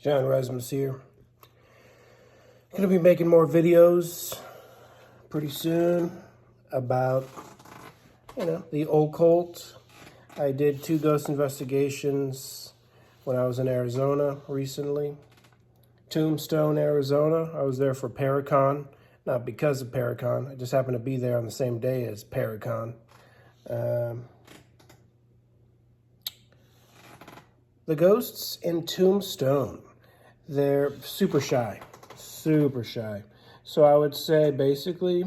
John Razimus here. Going to be making more videos pretty soon about, the occult. I did 2 ghost investigations when I was in Arizona recently. Tombstone, Arizona. I was there for Paracon, not because of Paracon. I just happened to be there on the same day as Paracon. The ghosts in Tombstone, they're super shy. So I would say basically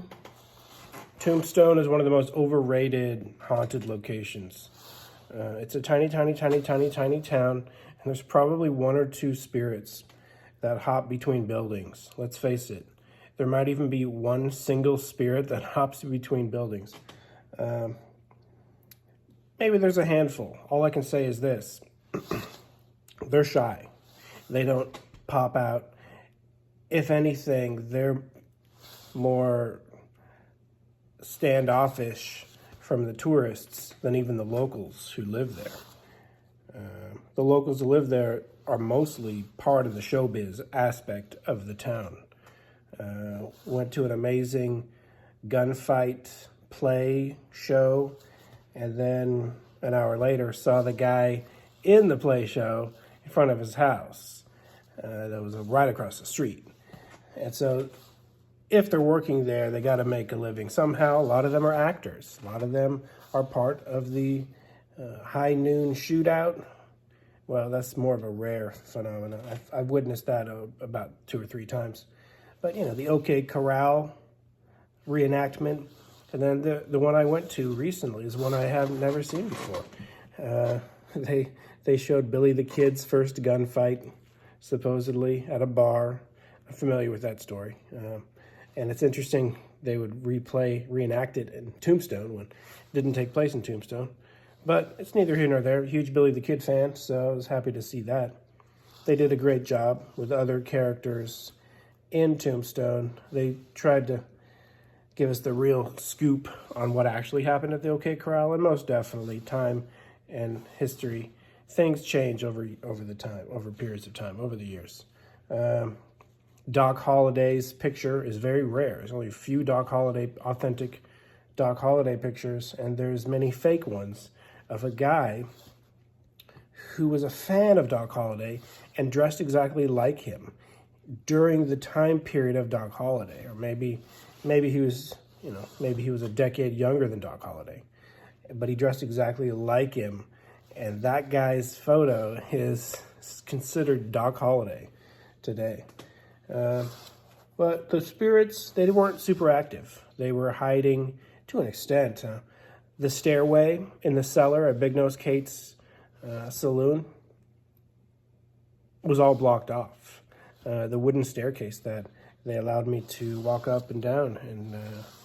Tombstone is one of the most overrated haunted locations. It's a tiny town, and there's probably 1 or 2 spirits that hop between buildings. Let's face it. There might even be 1 single spirit that hops between buildings. Maybe there's a handful. All I can say is this. They're shy. They don't pop out. If anything, they're more standoffish from the tourists than even the locals who live there. The locals who live there are mostly part of the showbiz aspect of the town. Went to an amazing gunfight play show, and then an hour later saw the guy in the play show in front of his house. That was right across the street. And so if they're working there, they got to make a living somehow. A lot of them are actors. A lot of them are part of the high noon shootout. Well, that's more of a rare phenomenon. I've witnessed that about 2 or 3 times. But, the OK Corral reenactment. And then the one I went to recently is one I have never seen before. They showed Billy the Kid's first gunfight, supposedly, at a bar. I'm familiar with that story. And it's interesting they would reenact it in Tombstone when it didn't take place in Tombstone. But it's neither here nor there. Huge Billy the Kid fan, so I was happy to see that. They did a great job with other characters in Tombstone. They tried to give us the real scoop on what actually happened at the OK Corral, and most definitely time and history. Things change over periods of time, over the years. Doc Holliday's picture is very rare. There's only a few authentic Doc Holliday pictures, and there's many fake ones of a guy who was a fan of Doc Holliday and dressed exactly like him during the time period of Doc Holliday. Or maybe he was, maybe he was a decade younger than Doc Holliday, but he dressed exactly like him. And that guy's photo is considered Doc Holliday today. But the spirits, they weren't super active. They were hiding to an extent. The stairway in the cellar at Big Nose Kate's saloon was all blocked off. The wooden staircase that they allowed me to walk up and down and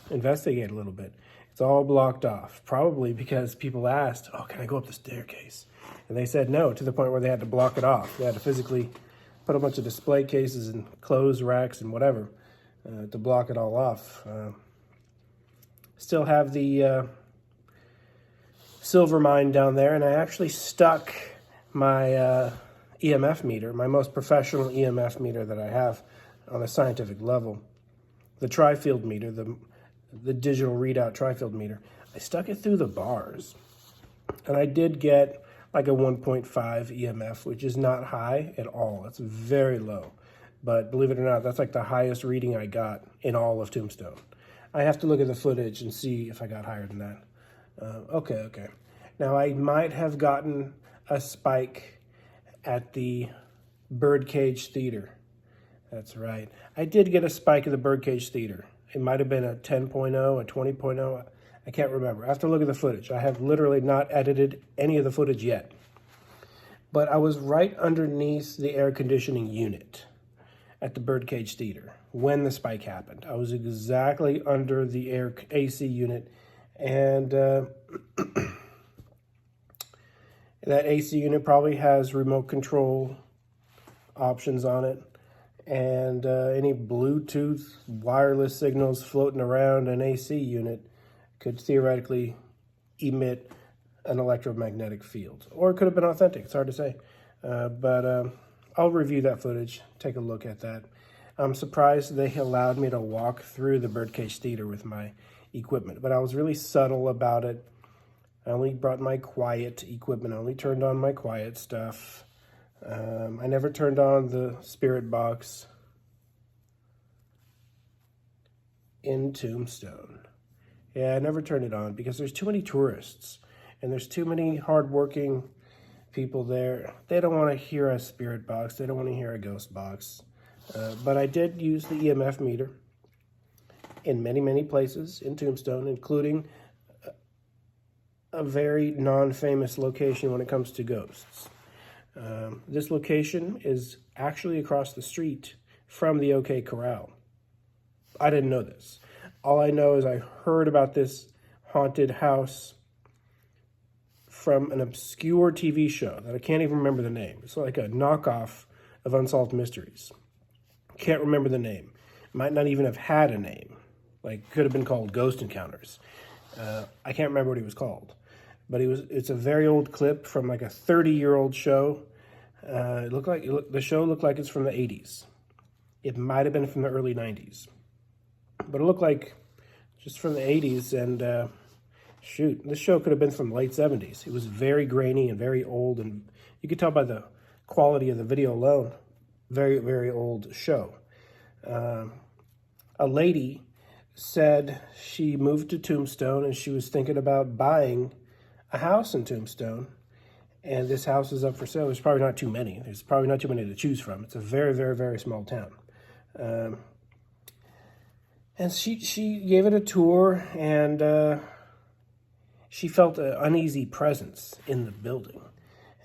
investigate a little bit. It's all blocked off, probably because people asked, can I go up the staircase? And they said no, to the point where they had to block it off. They had to physically put a bunch of display cases and clothes racks and whatever to block it all off. Still have the silver mine down there, and I actually stuck my EMF meter, my most professional EMF meter that I have on a scientific level, the tri-field meter, the digital readout tri-field meter. I stuck it through the bars, and I did get like a 1.5 EMF, which is not high at all. It's very low. But believe it or not, that's like the highest reading I got in all of Tombstone. I have to look at the footage and see if I got higher than that. Okay. Now, I might have gotten a spike at the Birdcage Theater. That's right. I did get a spike at the Birdcage Theater. It might have been a 10.0, a 20.0. I can't remember. I have to look at the footage. I have literally not edited any of the footage yet. But I was right underneath the air conditioning unit at the Birdcage Theater when the spike happened. I was exactly under the AC unit, and that AC unit probably has remote control options on it, and any Bluetooth wireless signals floating around an AC unit could theoretically emit an electromagnetic field. Or it could have been authentic. It's hard to say. But I'll review that footage, take a look at that. I'm surprised they allowed me to walk through the Birdcage Theater with my equipment, but I was really subtle about it. I only brought my quiet equipment. I only turned on my quiet stuff. I never turned on the spirit box in Tombstone. Yeah, I never turned it on because there's too many tourists and there's too many hardworking people there. They don't want to hear a spirit box. They don't want to hear a ghost box. But I did use the EMF meter in many, many places in Tombstone, including a very non-famous location when it comes to ghosts. This location is actually across the street from the OK Corral. I didn't know this. All I know is I heard about this haunted house from an obscure TV show that I can't even remember the name. It's like a knockoff of Unsolved Mysteries. Can't remember the name. Might not even have had a name. Like, could have been called Ghost Encounters. I can't remember what he was called. But it's a very old clip from like a 30-year-old show. The show looked like it's from the 80s. It might have been from the early 90s. But it looked like just from the 80s, and shoot, this show could have been from the late 70s. It was very grainy and very old, and you could tell by the quality of the video alone, very, very old show. A lady said she moved to Tombstone and she was thinking about buying a house in Tombstone, and this house is up for sale. There's probably not too many. There's probably not too many to choose from. It's a very, very, very small town. And she gave it a tour, and she felt an uneasy presence in the building.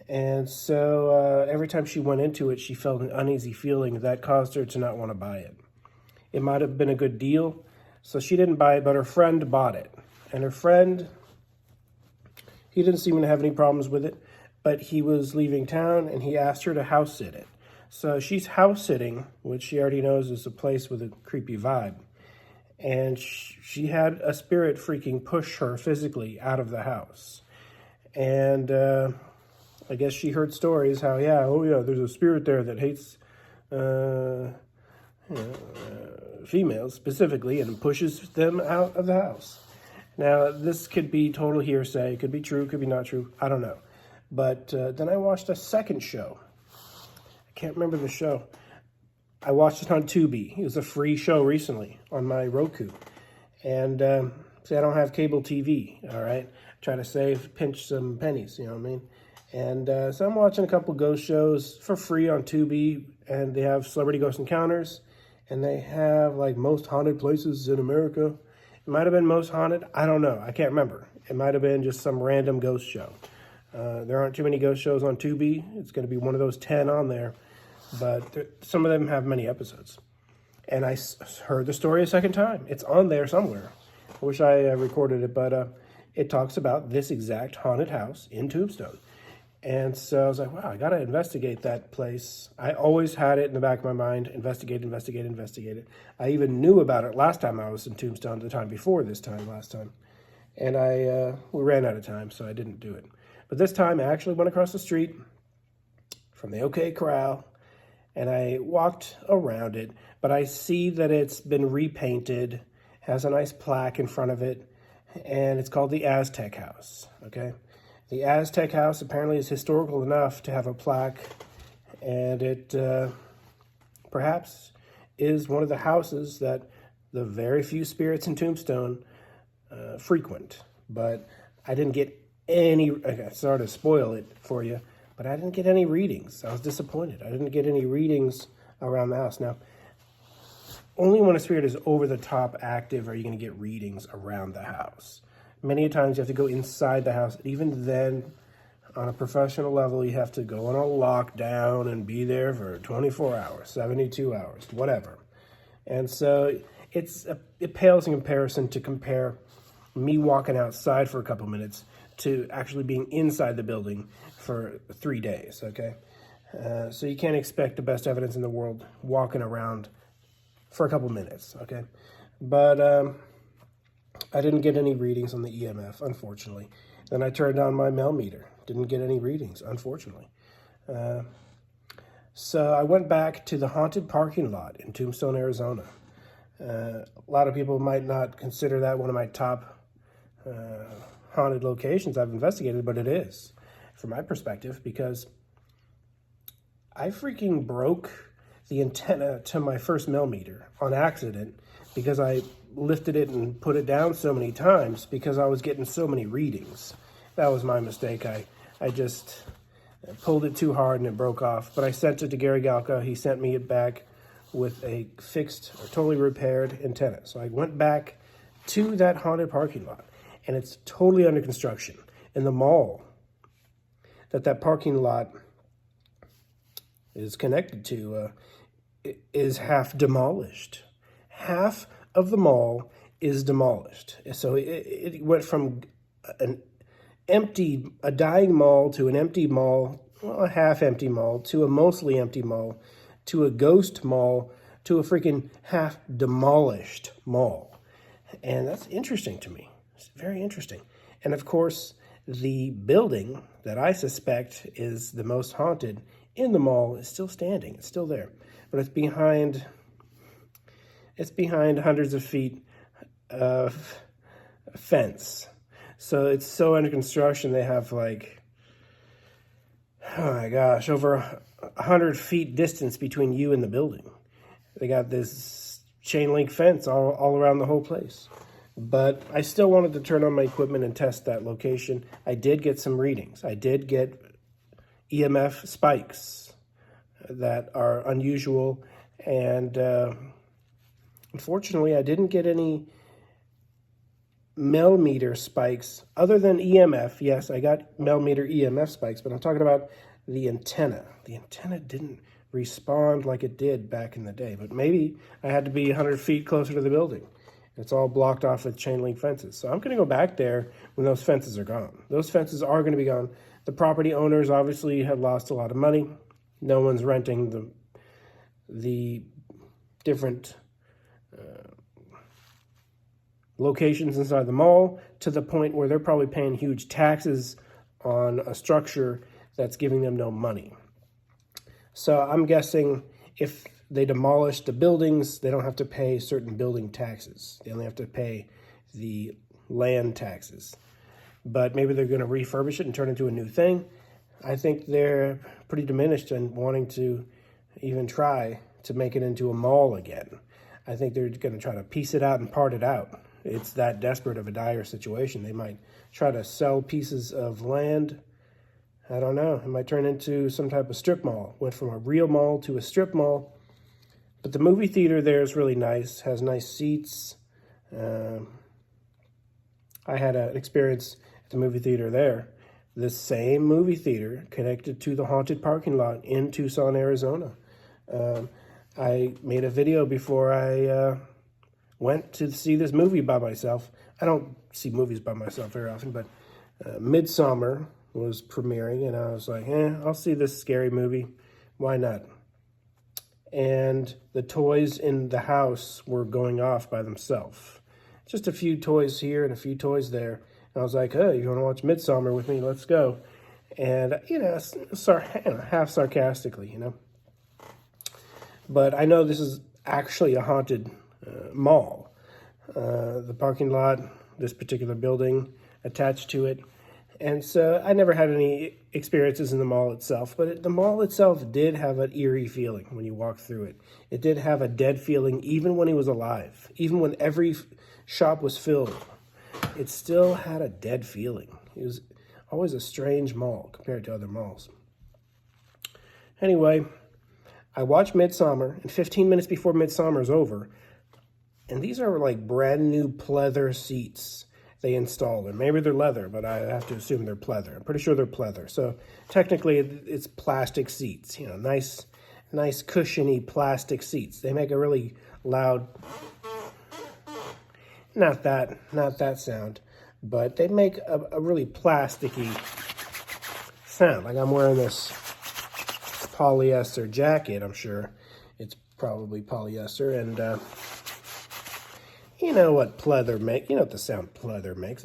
And so every time she went into it, she felt an uneasy feeling that caused her to not want to buy it. It might have been a good deal, so she didn't buy it, but her friend bought it. And her friend, he didn't seem to have any problems with it, but he was leaving town, and he asked her to house sit it. So she's house sitting, which she already knows is a place with a creepy vibe. And she had a spirit freaking push her physically out of the house. And I guess she heard stories how, there's a spirit there that hates females specifically and pushes them out of the house. Now, this could be total hearsay. It could be true, could be not true. I don't know. But then I watched a second show. I can't remember the show. I watched it on Tubi. It was a free show recently on my Roku. And see, I don't have cable TV, all right? Try to pinch some pennies, you know what I mean? And so I'm watching a couple ghost shows for free on Tubi, and they have Celebrity Ghost Encounters, and they have like most haunted places in America. It might have been most haunted. I don't know. I can't remember. It might have been just some random ghost show. There aren't too many ghost shows on Tubi. It's going to be one of those 10 on there. But some of them have many episodes. And I heard the story a second time. It's on there somewhere. I wish I recorded it, but it talks about this exact haunted house in Tombstone. And so I was like, wow, I got to investigate that place. I always had it in the back of my mind, investigate it. I even knew about it last time I was in Tombstone, the time before this time, last time. And we ran out of time, so I didn't do it. But this time I actually went across the street from the OK Corral, and I walked around it, but I see that it's been repainted, has a nice plaque in front of it, and it's called the Aztec House, okay? The Aztec House apparently is historical enough to have a plaque, and it perhaps is one of the houses that the very few spirits in Tombstone frequent. But I didn't get any, sorry to spoil it for you, but I didn't get any readings. I was disappointed. I didn't get any readings around the house. Now, only when a spirit is over the top active are you going to get readings around the house. Many times you have to go inside the house. Even then, on a professional level, you have to go on a lockdown and be there for 24 hours, 72 hours, whatever. And so it pales in comparison to compare me walking outside for a couple minutes to actually being inside the building for 3 days, okay? So you can't expect the best evidence in the world walking around for a couple minutes, okay? But I didn't get any readings on the EMF, unfortunately. Then I turned on my Mel meter. Didn't get any readings, unfortunately. So I went back to the haunted parking lot in Tombstone, Arizona. A lot of people might not consider that one of my top haunted locations I've investigated, but it is, from my perspective, because I freaking broke the antenna to my first millimeter on accident because I lifted it and put it down so many times because I was getting so many readings. That was my mistake. I just pulled it too hard and it broke off. But I sent it to Gary Galka. He sent me it back with a fixed or totally repaired antenna. So I went back to that haunted parking lot, and it's totally under construction. And the mall that parking lot is connected to is half demolished. Half of the mall is demolished. So it went from a dying mall to an empty mall, well, a half-empty mall, to a mostly empty mall, to a ghost mall, to a freaking half-demolished mall. And that's interesting to me. It's very interesting. And of course, the building that I suspect is the most haunted in the mall is still standing. It's still there. But it's behind hundreds of feet of fence. So it's so under construction, they have like, oh my gosh, over 100 feet distance between you and the building. They got this chain link fence all around the whole place. But I still wanted to turn on my equipment and test that location. I did get some readings. I did get EMF spikes that are unusual. And unfortunately, I didn't get any millimeter spikes other than EMF. Yes, I got millimeter EMF spikes, but I'm talking about the antenna. The antenna didn't respond like it did back in the day, but maybe I had to be 100 feet closer to the building. It's all blocked off with chain link fences. So I'm going to go back there when those fences are gone. Those fences are going to be gone. The property owners obviously have lost a lot of money. No one's renting the different locations inside the mall to the point where they're probably paying huge taxes on a structure that's giving them no money. So I'm guessing if they demolish the buildings, they don't have to pay certain building taxes. They only have to pay the land taxes. But maybe they're going to refurbish it and turn it into a new thing. I think they're pretty diminished in wanting to even try to make it into a mall again. I think they're going to try to piece it out and part it out. It's that desperate of a dire situation. They might try to sell pieces of land. I don't know. It might turn into some type of strip mall. Went from a real mall to a strip mall. But the movie theater there is really nice. Has nice seats. I had an experience at the movie theater there. The same movie theater connected to the haunted parking lot in Tucson, Arizona. I made a video before I went to see this movie by myself. I don't see movies by myself very often, but Midsommar was premiering, and I was like, I'll see this scary movie. Why not? And the toys in the house were going off by themselves. Just a few toys here and a few toys there. And I was like, hey, you want to watch Midsommar with me? Let's go. And, half sarcastically, But I know this is actually a haunted mall. The parking lot, this particular building attached to it. And so I never had any experiences in the mall itself, but the mall itself did have an eerie feeling when you walked through it. It did have a dead feeling even when he was alive. Even when every shop was filled, it still had a dead feeling. It was always a strange mall compared to other malls. Anyway, I watched Midsommar, and 15 minutes before Midsommar is over, and these are like brand new pleather seats they installed. And maybe they're leather, but I have to assume they're pleather. I'm pretty sure they're pleather. So technically it's plastic seats, nice cushiony plastic seats. They make a really loud, not that sound, but they make a really plasticky sound. Like I'm wearing this polyester jacket, I'm sure it's probably polyester, and you know what pleather makes, you know what the sound pleather makes.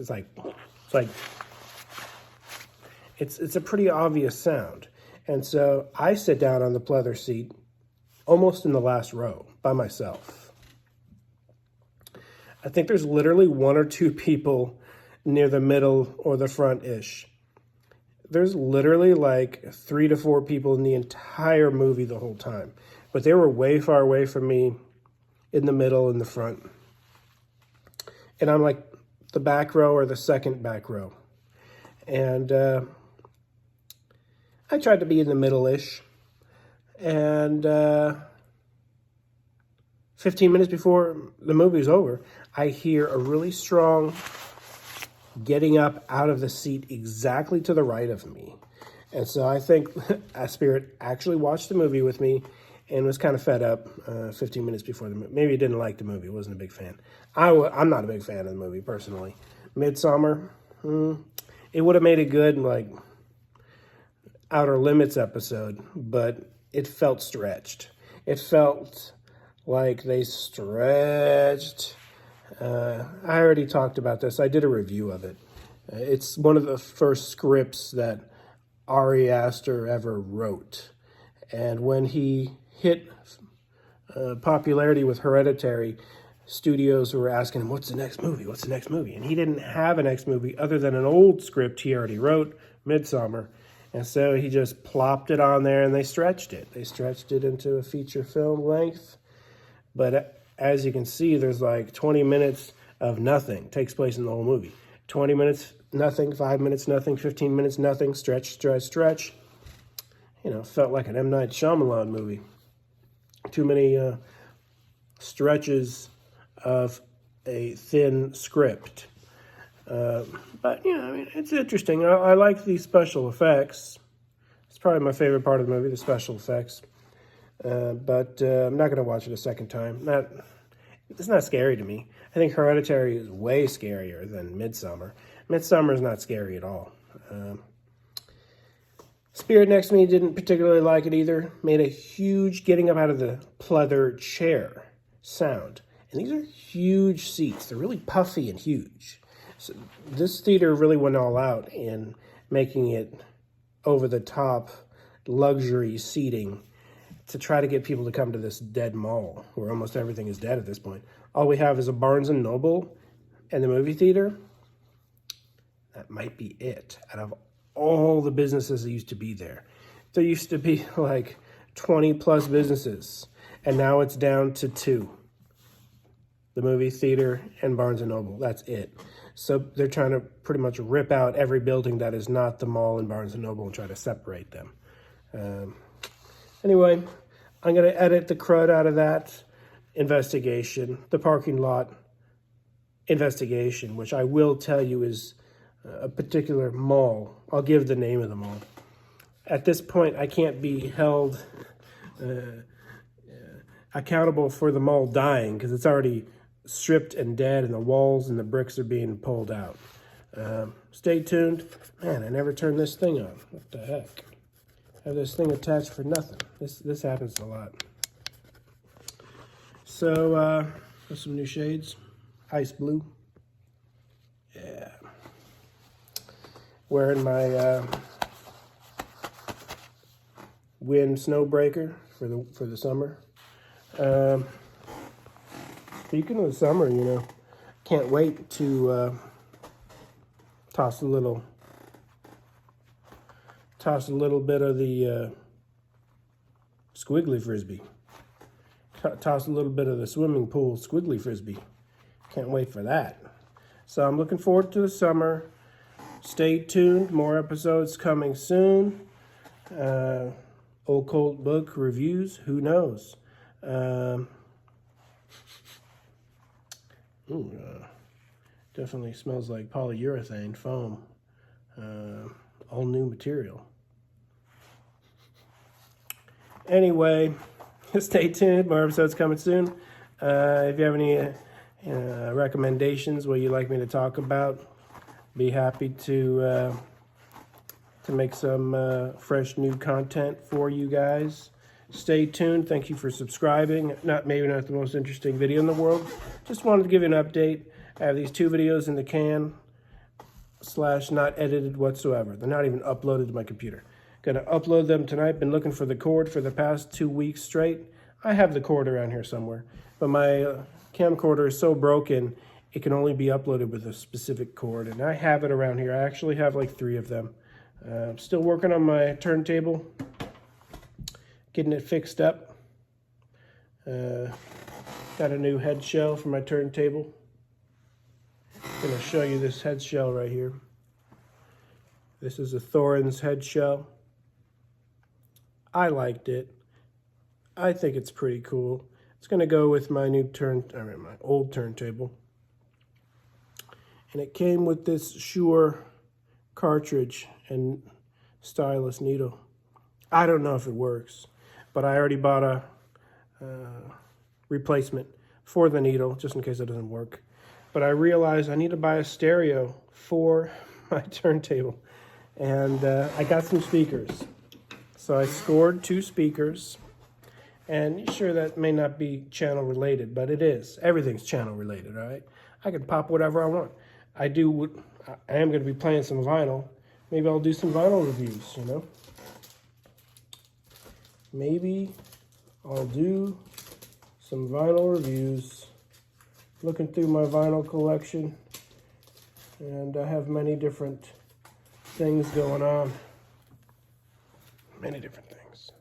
It's a pretty obvious sound. And so I sit down on the pleather seat almost in the last row by myself. I think there's literally 1 or 2 people near the middle or the front-ish. There's literally like 3 to 4 people in the entire movie the whole time. But they were way far away from me, in the middle, in the front. And I'm like the back row or the second back row. And I tried to be in the middle-ish. And 15 minutes before the movie's over, I hear a really strong getting up out of the seat exactly to the right of me. And so I think a spirit actually watched the movie with me and was kind of fed up 15 minutes before the movie. Maybe he didn't like the movie, wasn't a big fan. I'm not a big fan of the movie, personally. Midsommar, it would have made a good, like, Outer Limits episode, but it felt stretched. It felt like they stretched. I already talked about this. I did a review of it. It's one of the first scripts that Ari Aster ever wrote. And when he hit popularity with Hereditary, studios were asking him, what's the next movie? What's the next movie? And he didn't have a next movie other than an old script he already wrote, Midsommar. And so he just plopped it on there and they stretched it. They stretched it into a feature film length. But as you can see, there's like 20 minutes of nothing takes place in the whole movie. 20 minutes, nothing. 5 minutes, nothing. 15 minutes, nothing. Stretch, stretch, stretch. You know, felt like an M. Night Shyamalan movie. Too many stretches of a thin script. But, you know, I mean, it's interesting. I like these special effects. It's probably my favorite part of the movie, the special effects. But I'm not going to watch it a second time. It's not scary to me. I think Hereditary is way scarier than Midsommar. Midsommar is not scary at all. Spirit next to me didn't particularly like it either. Made a huge getting up out of the pleather chair sound. And these are huge seats. They're really puffy and huge. So this theater really went all out in making it over-the-top luxury seating to try to get people to come to this dead mall where almost everything is dead at this point. All we have is a Barnes & Noble and the movie theater. That might be it. Out of all the businesses that used to be there. There used to be like 20 plus businesses, and now it's down to 2. The movie theater and Barnes & Noble. That's it. So they're trying to pretty much rip out every building that is not the mall and Barnes & Noble and try to separate them. Anyway, I'm going to edit the crud out of that investigation, the parking lot investigation, which I will tell you is a particular mall. I'll give the name of the mall. At this point, I can't be held accountable for the mall dying because it's already stripped and dead and the walls and the bricks are being pulled out. Stay tuned. Man, I never turned this thing on. What the heck? I have this thing attached for nothing. This happens a lot. So, there's some new shades. Ice blue. Yeah. Wearing my wind snowbreaker for the summer. Speaking of the summer, you know, can't wait to toss a little bit of the squiggly frisbee. Toss a little bit of the swimming pool squiggly frisbee. Can't wait for that. So I'm looking forward to the summer. Stay tuned. More episodes coming soon. Occult book reviews. Who knows? Definitely smells like polyurethane foam. All new material. Anyway, stay tuned. More episodes coming soon. If you have any recommendations, what you'd like me to talk about, be happy to make some fresh new content for you guys. Stay tuned. Thank you for subscribing. Maybe not the most interesting video in the world. Just wanted to give you an update. I have these 2 videos in the can / not edited whatsoever. They're not even uploaded to my computer. Gonna upload them tonight. Been looking for the cord for the past 2 weeks straight. I have the cord around here somewhere, but my camcorder is so broken, it can only be uploaded with a specific cord, and I have it around here. I actually have like 3 of them. I'm still working on my turntable, getting it fixed up. Got a new head shell for my turntable. I'm going to show you this head shell right here. This is a Thorin's head shell. I liked it. I think it's pretty cool. It's going to go with my my old turntable. And it came with this Shure cartridge and stylus needle. I don't know if it works, but I already bought a replacement for the needle just in case it doesn't work. But I realized I need to buy a stereo for my turntable, and I got some speakers. So I scored 2 speakers, and sure, that may not be channel related, but it is. Everything's channel related, all right? I can pop whatever I want. I am going to be playing some vinyl. Maybe I'll do some vinyl reviews, you know? Maybe I'll do some vinyl reviews. Looking through my vinyl collection, and I have many different things going on. Many different things.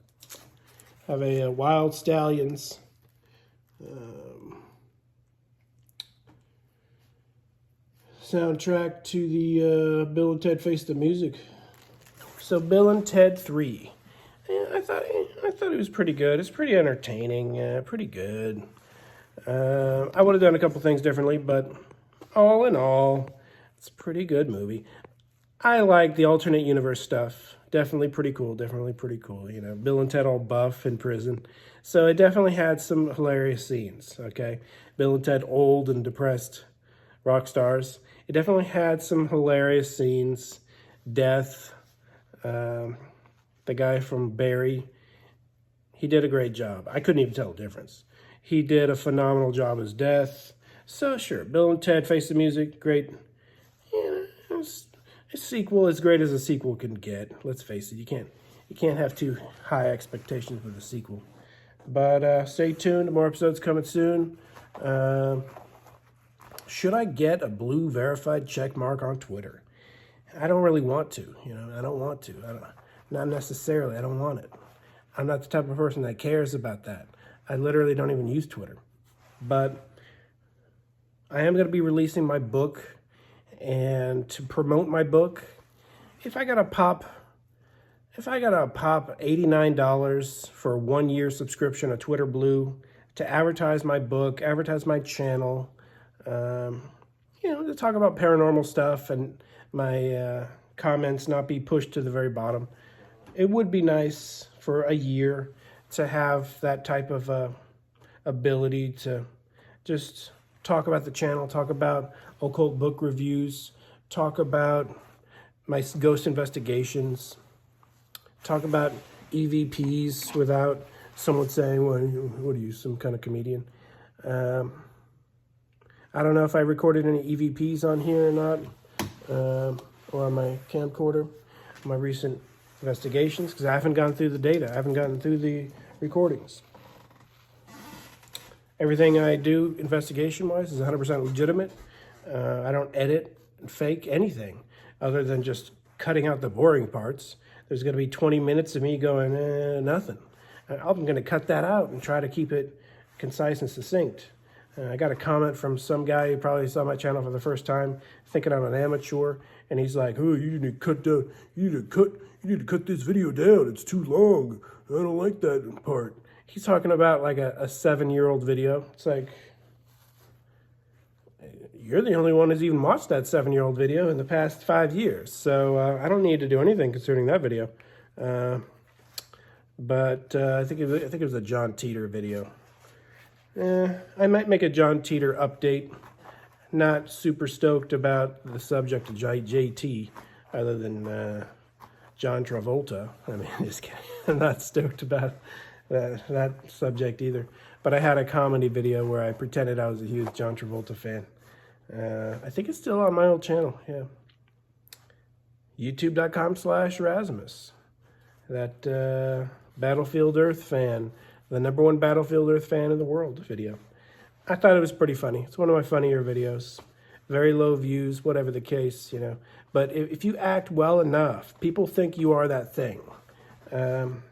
I have a Wild Stallions soundtrack to the Bill and Ted Face the Music. So Bill and Ted 3. I thought it was pretty good. It's pretty entertaining. Pretty good. I would have done a couple things differently, but all in all, it's a pretty good movie. I like the alternate universe stuff. Definitely pretty cool. Definitely pretty cool. You know, Bill and Ted all buff in prison. So it definitely had some hilarious scenes, okay? Bill and Ted old and depressed rock stars. It definitely had some hilarious scenes. Death. The guy from Barry. He did a great job. I couldn't even tell the difference. He did a phenomenal job as Death. So sure, Bill and Ted Face the Music, great. Yeah, a sequel as great as a sequel can get. Let's face it, you can't have too high expectations with a sequel. But stay tuned, more episodes coming soon. Should I get a blue verified check mark on Twitter? I don't really want to, you know. I don't want to. Not necessarily. I don't want it. I'm not the type of person that cares about that. I literally don't even use Twitter. But I am going to be releasing my book, and to promote my book, if I got to pop $89 for a 1-year subscription of Twitter Blue to advertise my book, advertise my channel, you know, to talk about paranormal stuff and my comments not be pushed to the very bottom, it would be nice for a year to have that type of ability to just talk about the channel, talk about occult book reviews, talk about my ghost investigations, talk about EVPs without someone saying, well, what are you, some kind of comedian? I don't know if I recorded any EVPs on here or not, or on my camcorder, my recent investigations, because I haven't gone through the data. I haven't gotten through the recordings. Everything I do investigation-wise is 100% legitimate. I don't edit and fake anything other than just cutting out the boring parts. There's going to be 20 minutes of me going, nothing. I'm going to cut that out and try to keep it concise and succinct. I got a comment from some guy who probably saw my channel for the first time, thinking I'm an amateur, and he's like, "Oh, you need to cut this video down. It's too long. I don't like that part." He's talking about like a 7-year-old video. It's like, you're the only one who's even watched that 7-year-old video in the past 5 years. So I don't need to do anything concerning that video. But I think it was a John Teeter video. I might make a John Teeter update. Not super stoked about the subject of JT, other than John Travolta. I mean, just kidding. I'm not stoked about that subject either. But I had a comedy video where I pretended I was a huge John Travolta fan. I think it's still on my old channel, yeah. YouTube.com/Razimus. that Battlefield Earth fan, the #1 Battlefield Earth fan in the world video. I thought it was pretty funny. It's one of my funnier videos. Very low views, whatever the case, you know. But if you act well enough, people think you are that thing. I'm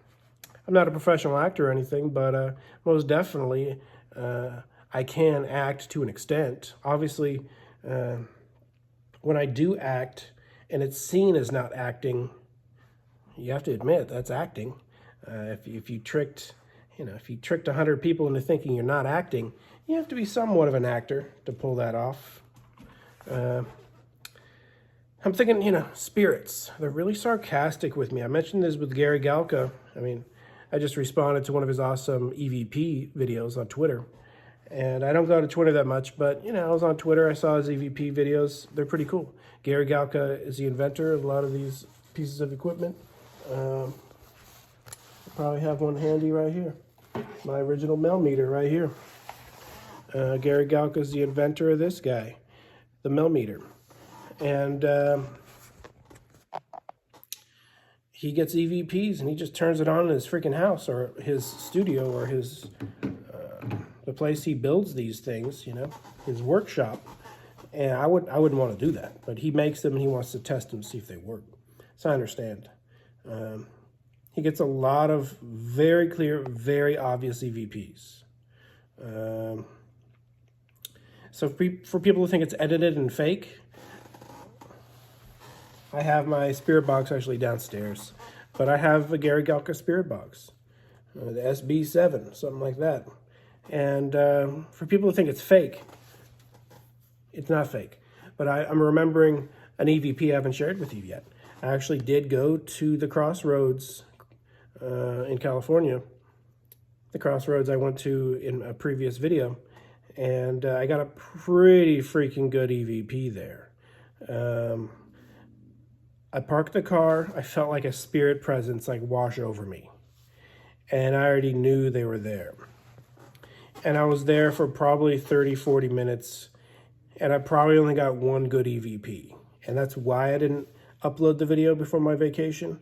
not a professional actor or anything, but most definitely I can act to an extent. Obviously, when I do act and it's seen as not acting, you have to admit that's acting. If you tricked, if you tricked 100 people into thinking you're not acting, you have to be somewhat of an actor to pull that off. I'm thinking, spirits. They're really sarcastic with me. I mentioned this with Gary Galka. I mean, I just responded to one of his awesome EVP videos on Twitter. And I don't go to Twitter that much, but, I was on Twitter. I saw his EVP videos. They're pretty cool. Gary Galka is the inventor of a lot of these pieces of equipment. I probably have one handy right here. My original Mel meter right here. Gary Galka is the inventor of this guy, the Mel meter. And he gets EVPs and he just turns it on in his freaking house or his studio or his the place he builds these things, his workshop. And I wouldn't want to do that, but he makes them and he wants to test them, see if they work. So I understand. He gets a lot of very clear, very obvious EVPs. So for people who think it's edited and fake, I have my spirit box actually downstairs, but I have a Gary Galka spirit box, the SB7, something like that. And for people who think it's fake, it's not fake. But I'm remembering an EVP I haven't shared with you yet. I actually did go to the Crossroads in California. The Crossroads I went to in a previous video. And I got a pretty freaking good EVP there. I parked the car. I felt like a spirit presence wash over me. And I already knew they were there. And I was there for probably 30, 40 minutes. And I probably only got one good EVP. And that's why I didn't upload the video before my vacation.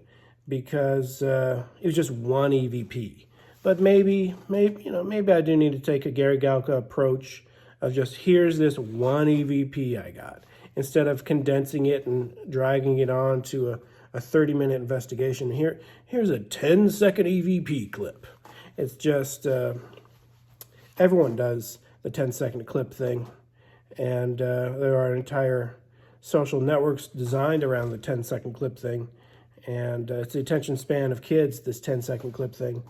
Because it was just one EVP. But maybe I do need to take a Gary Galka approach of just, here's this one EVP I got, instead of condensing it and dragging it on to a 30-minute investigation. Here's a 10-second EVP clip. It's just, everyone does the 10-second clip thing. And there are entire social networks designed around the 10-second clip thing. And it's the attention span of kids, this 10-second clip thing.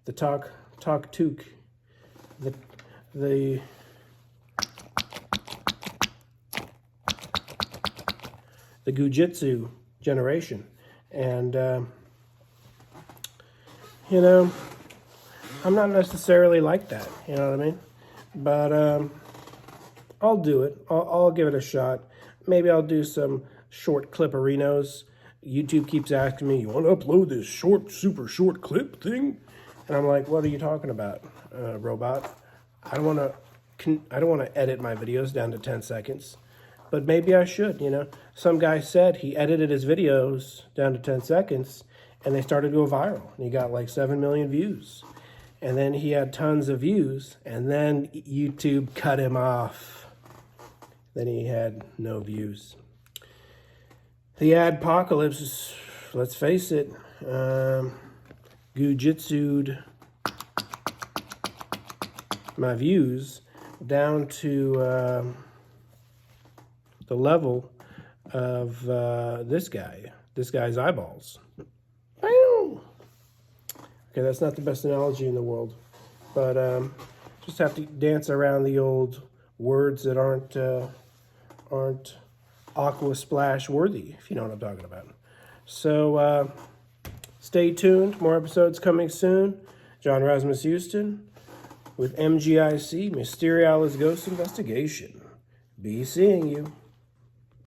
The talk-took, the Gujitsu generation. And, I'm not necessarily like that, you know what I mean? But I'll do it. I'll give it a shot. Maybe I'll do some short clipperinos. YouTube keeps asking me, you want to upload this super short clip thing? And I'm like, what are you talking about, robot? I don't want to edit my videos down to 10 seconds, but maybe I should, Some guy said he edited his videos down to 10 seconds and they started to go viral. And he got 7 million views. And then he had tons of views and then YouTube cut him off. Then he had no views. The adpocalypse, let's face it, Gujitsu'd my views down to the level of this guy's eyeballs. Bam! Okay, that's not the best analogy in the world, but just have to dance around the old words that aren't aqua splash worthy, if you know what I'm talking about. So stay tuned. More episodes coming soon. John Razimus Houston with MGIC, Mysterious Ghost Investigation. Be seeing you.